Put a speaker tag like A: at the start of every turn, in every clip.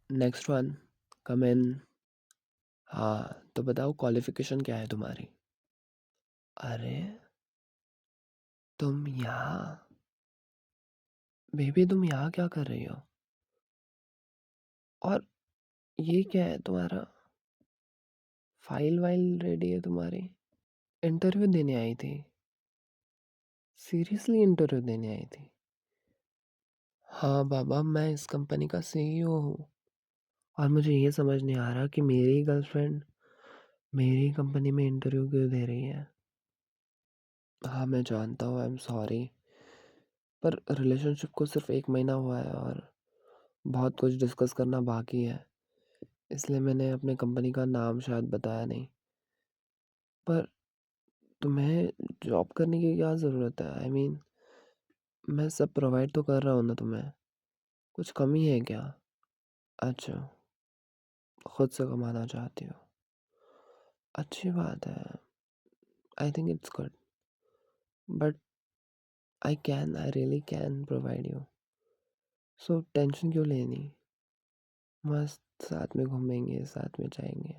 A: Next one, कम इन। हाँ, तो बताओ क्वालिफिकेशन क्या है तुम्हारी? अरे, तुम यहाँ? बेबी तुम यहाँ क्या कर रही हो? और ये क्या है तुम्हारा? फाइल वाइल रेडी है तुम्हारी? इंटरव्यू देने आई थी? सीरियसली इंटरव्यू देने आई थी? हाँ बाबा, मैं इस कंपनी का सीईओ हूँ। और मुझे ये समझ नहीं आ रहा कि मेरी गर्लफ्रेंड मेरी कंपनी में इंटरव्यू क्यों दे रही है। हाँ मैं जानता हूँ, आई एम सॉरी, पर रिलेशनशिप को सिर्फ 1 महीना हुआ है और बहुत कुछ डिस्कस करना बाकी है, इसलिए मैंने अपने कंपनी का नाम शायद बताया नहीं। पर तुम्हें जॉब करने की क्या ज़रूरत है? आई मीन, मैं सब प्रोवाइड तो कर रहा हूँ ना तुम्हें, कुछ कमी है क्या? अच्छा, खुद से कमाना चाहती हो? अच्छी बात है, I think it's good, but I really can provide you, so tension क्यों लेनी? मस्त साथ में घूमेंगे, साथ में जाएंगे,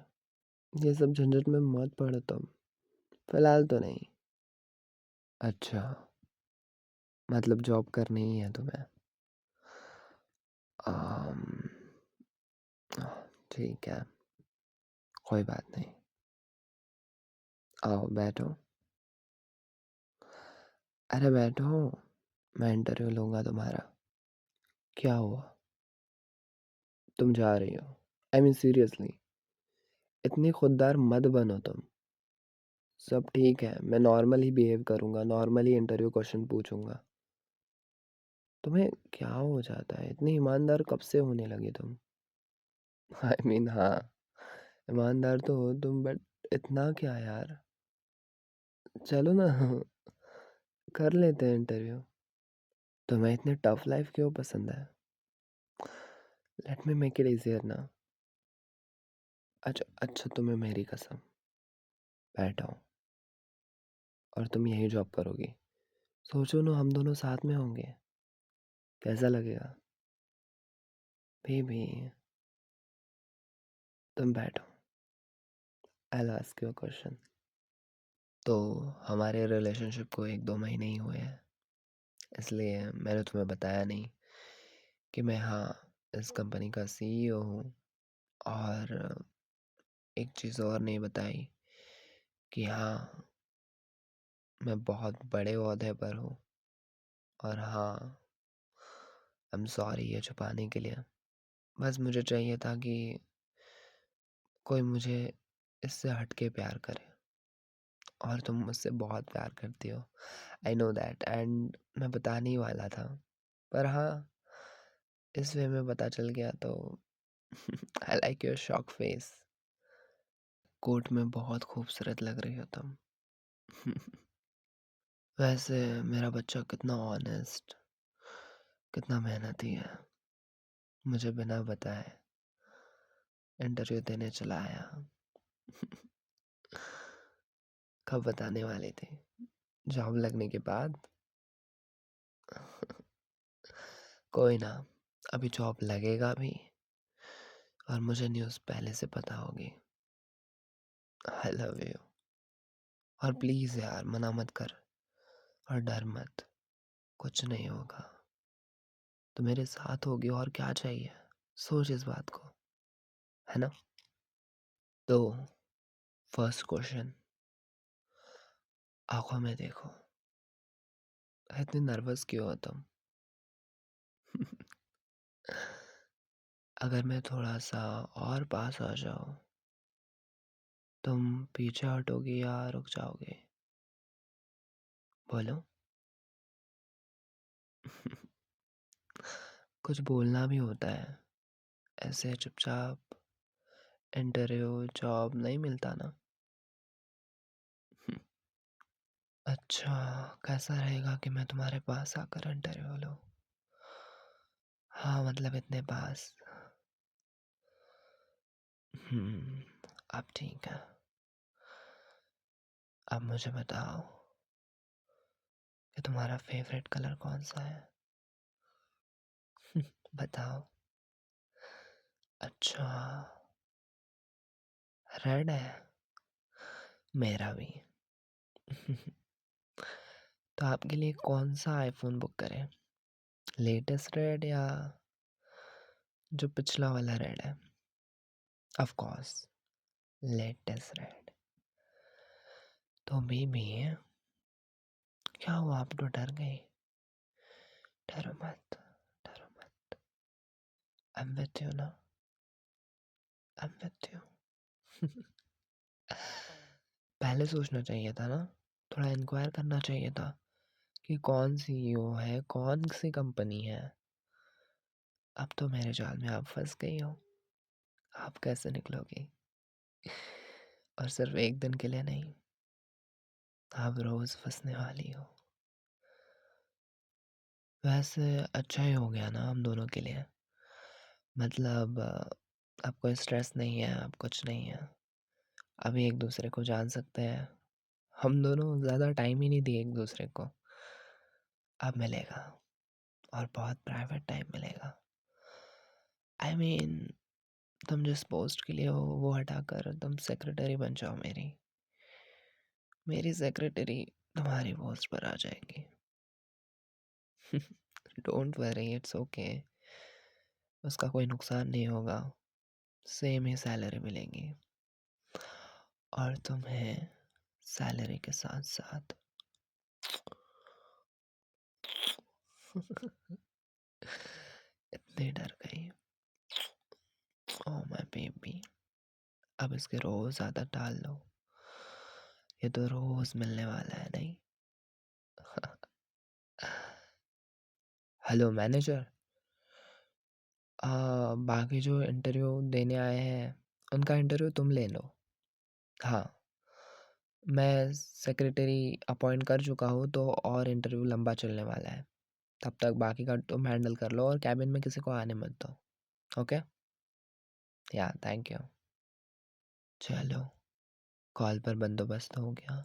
A: ये सब झंझट में मत पड़ो तुम, फिलहाल तो नहीं। अच्छा, मतलब जॉब करनी ही है तुम्हें? आम, ठीक है, कोई बात नहीं, आओ बैठो। अरे बैठो, मैं इंटरव्यू लूँगा तुम्हारा। क्या हुआ? तुम जा रही हो? आई मीन सीरियसली, इतनी खुददार मत बनो तुम। सब ठीक है, मैं नॉर्मल ही बिहेव करूँगा, नॉर्मल ही इंटरव्यू क्वेश्चन पूछूंगा। तुम्हें क्या हो जाता है? इतनी ईमानदार कब से होने लगे तुम? आई मीन हाँ, ईमानदार तो हो तुम, बट इतना क्या यार। चलो ना, कर लेते हैं इंटरव्यू। तुम्हें इतनी टफ लाइफ क्यों पसंद है? Let me make it easier ना। अच्छा अच्छा, तुम्हें मेरी कसम, बैठो, और तुम यही जॉब करोगी? सोचो ना, हम दोनों साथ में होंगे, कैसा लगेगा? बेबी, तुम बैठो, आई आस्क यू क्वेश्चन। तो हमारे रिलेशनशिप को 1-2 महीने ही हुए हैं, इसलिए मैंने तुम्हें बताया नहीं कि मैं हाँ इस कंपनी का सीईओ हूँ। और एक चीज़ और नहीं बताई कि हाँ, मैं बहुत बड़े ओहदे पर हूँ। और हाँ, आई एम सॉरी ये छुपाने के लिए, बस मुझे चाहिए था कि कोई मुझे इससे हट के प्यार करे, और तुम मुझसे बहुत प्यार करती हो, आई नो दैट, एंड मैं बताने ही वाला था, पर हाँ, इस वे में पता चल गया तो I like your shock face. कोट में बहुत खूबसूरत लग रही हो तुम। वैसे मेरा बच्चा कितना ऑनेस्ट, कितना मेहनती है, मुझे बिना बताए इंटरव्यू देने चला आया। कब बताने वाले थे? जॉब लगने के बाद? कोई ना, अभी जॉब लगेगा भी, और मुझे न्यूज़ पहले से पता होगी। I love you. और प्लीज़ यार मना मत कर, और डर मत, कुछ नहीं होगा, तो मेरे साथ होगी, और क्या चाहिए? सोच इस बात को, है ना? तो फर्स्ट क्वेश्चन, आंखों में देखो, इतनी नर्वस क्यों हो तुम? अगर मैं थोड़ा सा और पास आ जाऊं, तुम पीछे हटोगी या रुक जाओगे? बोलो। कुछ बोलना भी होता है, ऐसे चुपचाप इंटरव्यू जॉब नहीं मिलता ना। अच्छा, कैसा रहेगा कि मैं तुम्हारे पास आकर इंटरव्यू लूँ? हाँ मतलब इतने पास। हम्म, अब ठीक है। अब मुझे बताओ कि तुम्हारा फेवरेट कलर कौन सा है? बताओ। अच्छा, रेड है? मेरा भी। तो आपके लिए कौन-सा आईफ़ोन बुक करें? लेटेस्ट रेड या जो पिछला वाला रेड है? Of course, latest red. तो बेबी क्या हुआ, आप तो डर गई? डरो मत, डरो मत। आई एम विथ यू ना, आई एम विथ यू। पहले सोचना चाहिए था ना, थोड़ा इंक्वायर करना चाहिए था कि कौन सीईओ है, कौन सी कंपनी है। अब तो मेरे जाल में आप फंस गई हो। आप कैसे निकलोगी? और सिर्फ एक दिन के लिए नहीं, आप रोज फंसने वाली हो। वैसे अच्छा ही हो गया ना हम दोनों के लिए। मतलब अब कोई स्ट्रेस नहीं है, अब कुछ नहीं है। अभी एक दूसरे को जान सकते हैं। हम दोनों ज़्यादा टाइम ही नहीं दिए एक दूसरे को। अब मिलेगा, और बहुत प्राइवेट टाइम मिलेगा। आई मीन, तुम जिस पोस्ट के लिए हो वो हटाकर तुम सेक्रेटरी बन जाओ मेरी। मेरी सेक्रेटरी तुम्हारी पोस्ट पर आ जाएगी। Don't worry, it's okay. उसका कोई नुकसान नहीं होगा। सेम ही सैलरी मिलेगी, और तुम्हें सैलरी के साथ साथ इतनी डर गई। ओह माय बेबी, अब इसके रोज आदत डाल लो। ये तो रोज मिलने वाला है नहीं? हेलो मैनेजर, बाकी जो इंटरव्यू देने आए हैं उनका इंटरव्यू तुम ले लो। हाँ, मैं सेक्रेटरी अपॉइंट कर चुका हूँ, तो और इंटरव्यू लंबा चलने वाला है। तब तक बाकी का तुम हैंडल कर लो, और कैबिन में किसी को आने मत दो। ओके? या थैंक यू। चलो, कॉल पर बंदोबस्त हो गया।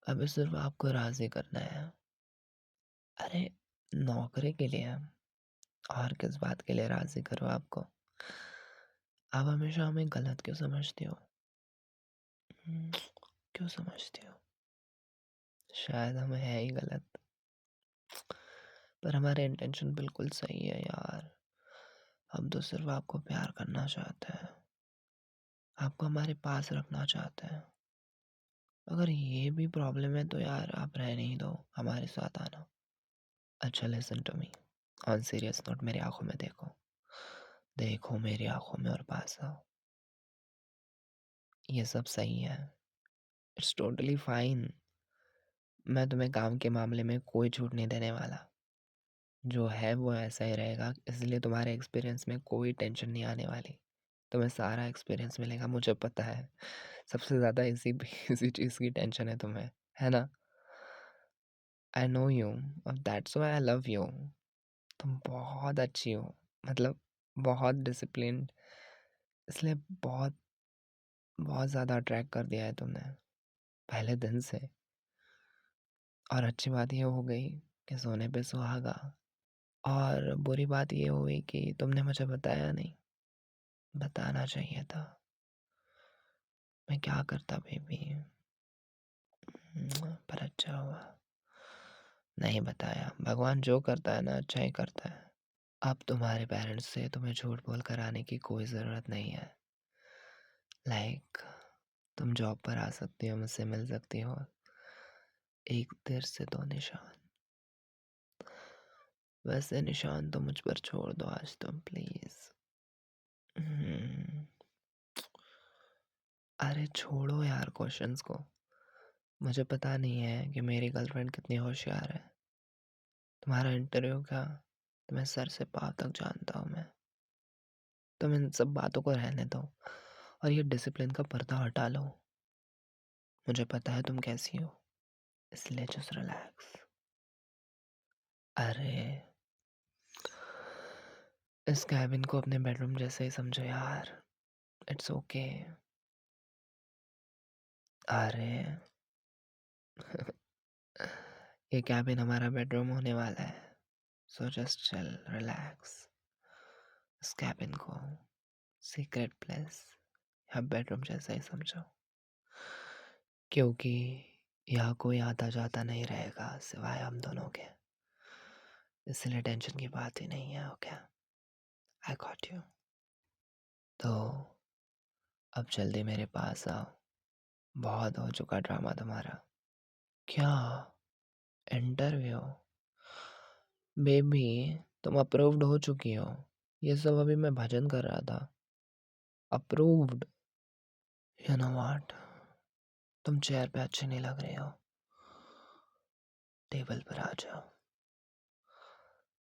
A: अभी सिर्फ आपको राज़ी करना है। अरे, नौकरी के लिए, और किस बात के लिए राज़ी करूँ आपको? आप हमेशा हमें गलत क्यों समझती हो? हुँ, क्यों समझती हो? शायद हम हैं ही गलत, पर हमारे इंटेंशन बिल्कुल सही है यार। हम तो सिर्फ आपको प्यार करना चाहते हैं, आपको हमारे पास रखना चाहते हैं। अगर ये भी प्रॉब्लम है तो यार आप रहने ही दो, हमारे साथ आना। अच्छा, listen to me, on serious note, मेरी आंखों में देखो। देखो मेरी आंखों में और पास आओ। ये सब सही है, इट्स टोटली फाइन। मैं तुम्हें काम के मामले में कोई छूट नहीं देने वाला। जो है वो ऐसा ही रहेगा, इसलिए तुम्हारे एक्सपीरियंस में कोई टेंशन नहीं आने वाली। तुम्हें सारा एक्सपीरियंस मिलेगा, मुझे पता है। सबसे ज़्यादा इसी इसी चीज़ की टेंशन है तुम्हें, है ना? आई नो यू, और that's why I love you. तुम बहुत अच्छी हो, मतलब बहुत डिसिप्लिन्ड, इसलिए बहुत बहुत ज़्यादा अट्रैक्ट कर दिया है तुमने पहले दिन से। और अच्छी बात ये हो गई कि सोने पे सुहागा। और बुरी बात ये हुई कि तुमने मुझे बताया नहीं। बताना चाहिए था। मैं क्या करता बेबी, पर अच्छा हुआ नहीं बताया। भगवान जो करता है ना, अच्छा ही करता है। अब तुम्हारे पेरेंट्स से तुम्हें झूठ बोल कर आने की कोई ज़रूरत नहीं है। लाइक, तुम जॉब पर आ सकती हो, मुझसे मिल सकती हो। एक तीर से दो निशान। वैसे निशान तो मुझ पर छोड़ दो आज तुम, प्लीज़। अरे छोड़ो यार क्वेश्चंस को। मुझे पता नहीं है कि मेरी गर्लफ्रेंड कितनी होशियार है। तुम्हारा इंटरव्यू क्या, तुम्हें सर से पाँव तक जानता हूँ मैं। तुम इन सब बातों को रहने दो, और ये डिसिप्लिन का पर्दा हटा लो। मुझे पता है तुम कैसी हो, इसलिए जस्ट रिलैक्स। अरे, इस कैबिन को अपने बेडरूम जैसे ही समझो यार। It's okay. अरे, ये कैबिन हमारा बेडरूम होने वाला है, सो जस्ट चिल, रिलैक्स। इस कैबिन को सीक्रेट प्लेस या बेडरूम जैसा ही समझो, क्योंकि यहाँ कोई आता जाता नहीं रहेगा सिवाय हम दोनों के, इसलिए टेंशन की बात ही नहीं है। Okay, I got you. तो अब जल्दी मेरे पास आओ, बहुत हो चुका ड्रामा तुम्हारा। क्या इंटरव्यू? बेबी तुम अप्रूव्ड हो चुकी हो, ये सब अभी मैं भजन कर रहा था। अप्रूव्ड। यू नो व्हाट, तुम चेयर पे अच्छी नहीं लग रही हो, टेबल पर आ जाओ।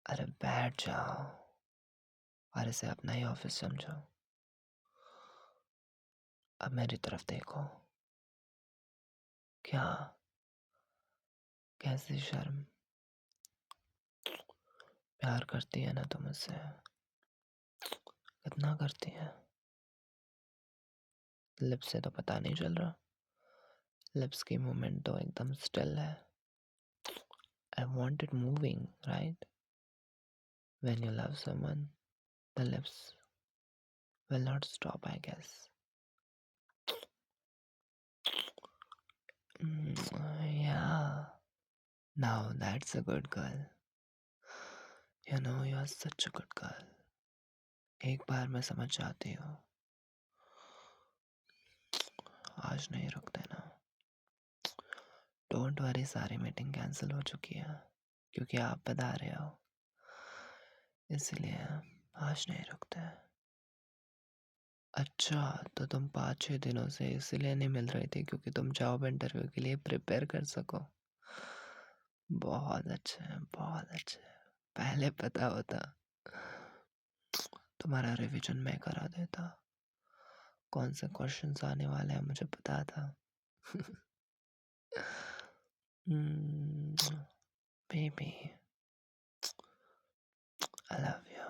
A: अरे बैठ जाओ और इसे अपना ही ऑफिस समझो। अब मेरी तरफ देखो। क्या? कैसी शर्म? प्यार करती है ना तुम मुझसे? कितना करती है? लिप्स से तो पता नहीं चल रहा, लिप्स की मूवमेंट तो एकदम स्टिल है। I want it moving, right? When you love someone, the lips will not stop, I guess. Yeah. Now that's a good girl. You know, you are such a good girl. एक बार मैं समझ जाती हूँ, आज नहीं रुकते ना। डोंट वरी, सारी मीटिंग कैंसिल हो चुकी है क्योंकि आप बता रहे हो, इसलिए आज नहीं रुकते। अच्छा, तो तुम 5-6 दिनों से इसलिए नहीं मिल रही थी क्योंकि तुम जॉब इंटरव्यू के लिए प्रिपेयर कर सको। बहुत अच्छा है, बहुत अच्छा है। पहले पता होता तुम्हारा रिवीजन मैं करा देता, कौन से क्वेश्चंस आने वाले हैं मुझे पता था। Baby I love you,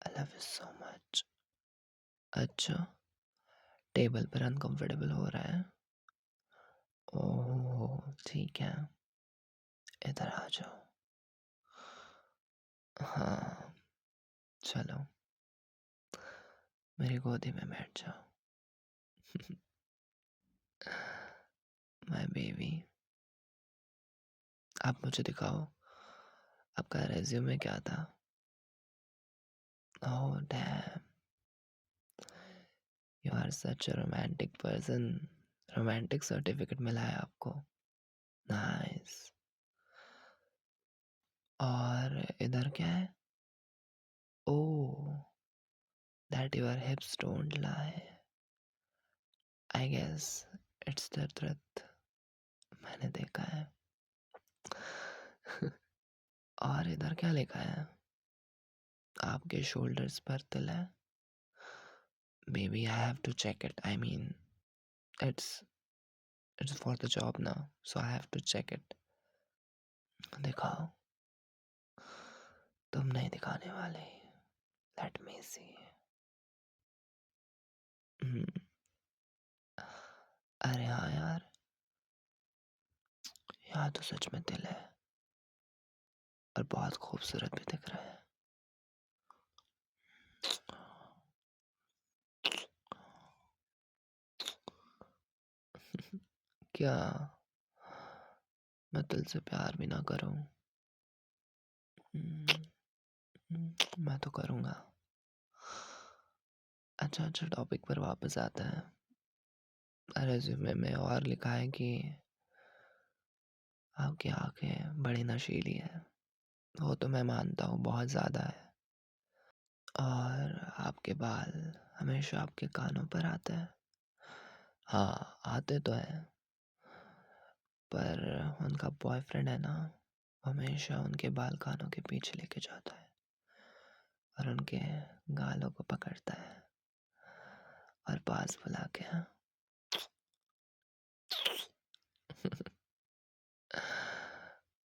A: I love you so much. अच्छा, टेबल पर अनकंफर्टेबल हो रहा है? ओह ठीक है, इधर आ जाओ। हाँ चलो, मेरी गोदी में बैठ जाओ। माय बेबी, आप मुझे दिखाओ आपका रेज्यूमे क्या था। Oh damn, you are such a romantic person. Romantic certificate मिला है आपको? नाइस। और इधर क्या है? Oh, that your hips don't lie, I guess it's the truth. मैंने देखा है। और इधर क्या लिखा है? आपके शोल्डर्स पर तिल है? Baby I have to check it, I mean it's it's for the job ना, so I have to check it. दिखाओ। तुम नहीं दिखाने वाले, लेट मी सी। अरे हाँ यार, यहाँ तो सच में तिल है और बहुत खूबसूरत भी दिख रहा है। क्या मैं तिल से प्यार भी ना करूं? मैं तो करूंगा। अच्छा अच्छा, टॉपिक पर वापस आता है। रेज्यूमे में और लिखा है कि आपकी आंखें बड़ी नशीली है, वो तो मैं मानता हूँ बहुत ज़्यादा है। और आपके बाल हमेशा आपके कानों पर आते हैं। हाँ आते तो हैं, पर उनका बॉयफ्रेंड है ना, हमेशा उनके बाल कानों के पीछे लेके जाता है और उनके गालों को पकड़ता है और पास बुला के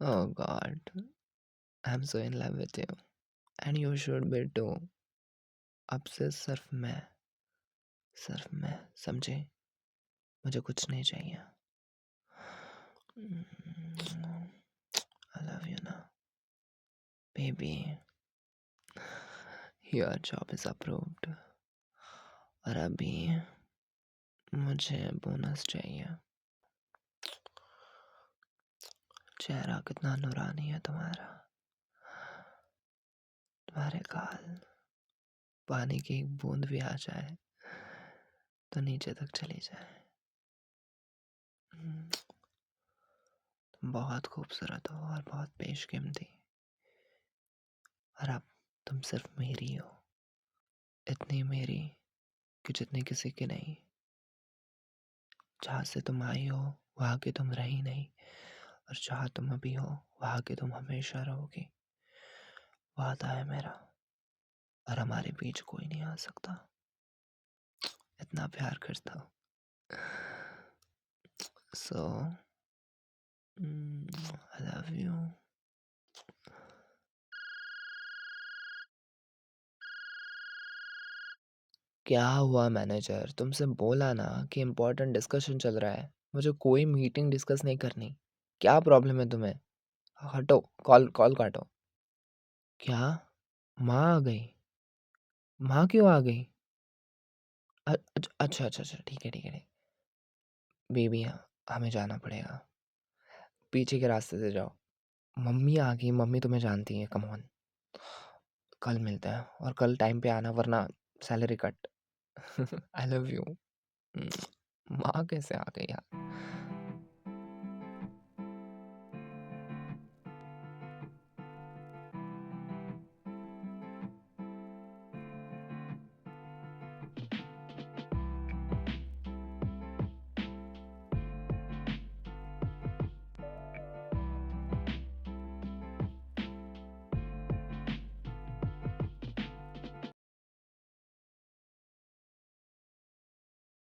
A: Oh God, I'm so in love with you and you should be too. अब से सिर्फ मैं, समझे? मुझे कुछ नहीं चाहिए। I love you now, baby. Your job is approved. और अभी मुझे बोनस चाहिए। चेहरा कितना नूरानी है तुम्हारा। तुम्हारे गाल पानी की एक बूंद भी आ जाए तो नीचे तक चली जाए। तुम बहुत खूबसूरत हो और बहुत बेशकीमती। और अब तुम सिर्फ मेरी हो, इतनी मेरी कि जितनी किसी की नहीं। जहाँ से तुम आई हो वहाँ की तुम रही नहीं, और जहाँ तुम अभी हो वहाँ की तुम हमेशा रहोगी। वादा है मेरा, और हमारे बीच कोई नहीं आ सकता। इतना प्यार करता हूँ। सो आई लव यू। क्या हुआ मैनेजर? तुमसे बोला ना कि इम्पोर्टेंट डिस्कशन चल रहा है, मुझे कोई मीटिंग डिस्कस नहीं करनी। क्या प्रॉब्लम है तुम्हें? हटो, कॉल कॉल काटो। क्या? माँ आ गई? माँ क्यों आ गई? अच्छा अच्छा अच्छा, ठीक है ठीक है ठीक। बेबी हमें जाना पड़ेगा, पीछे के रास्ते से जाओ। मम्मी आ गई, मम्मी तुम्हें जानती है, कम ऑन। कल मिलते हैं, और कल टाइम पे आना वरना salary cut. I love you. माँ कैसे आ गई यार?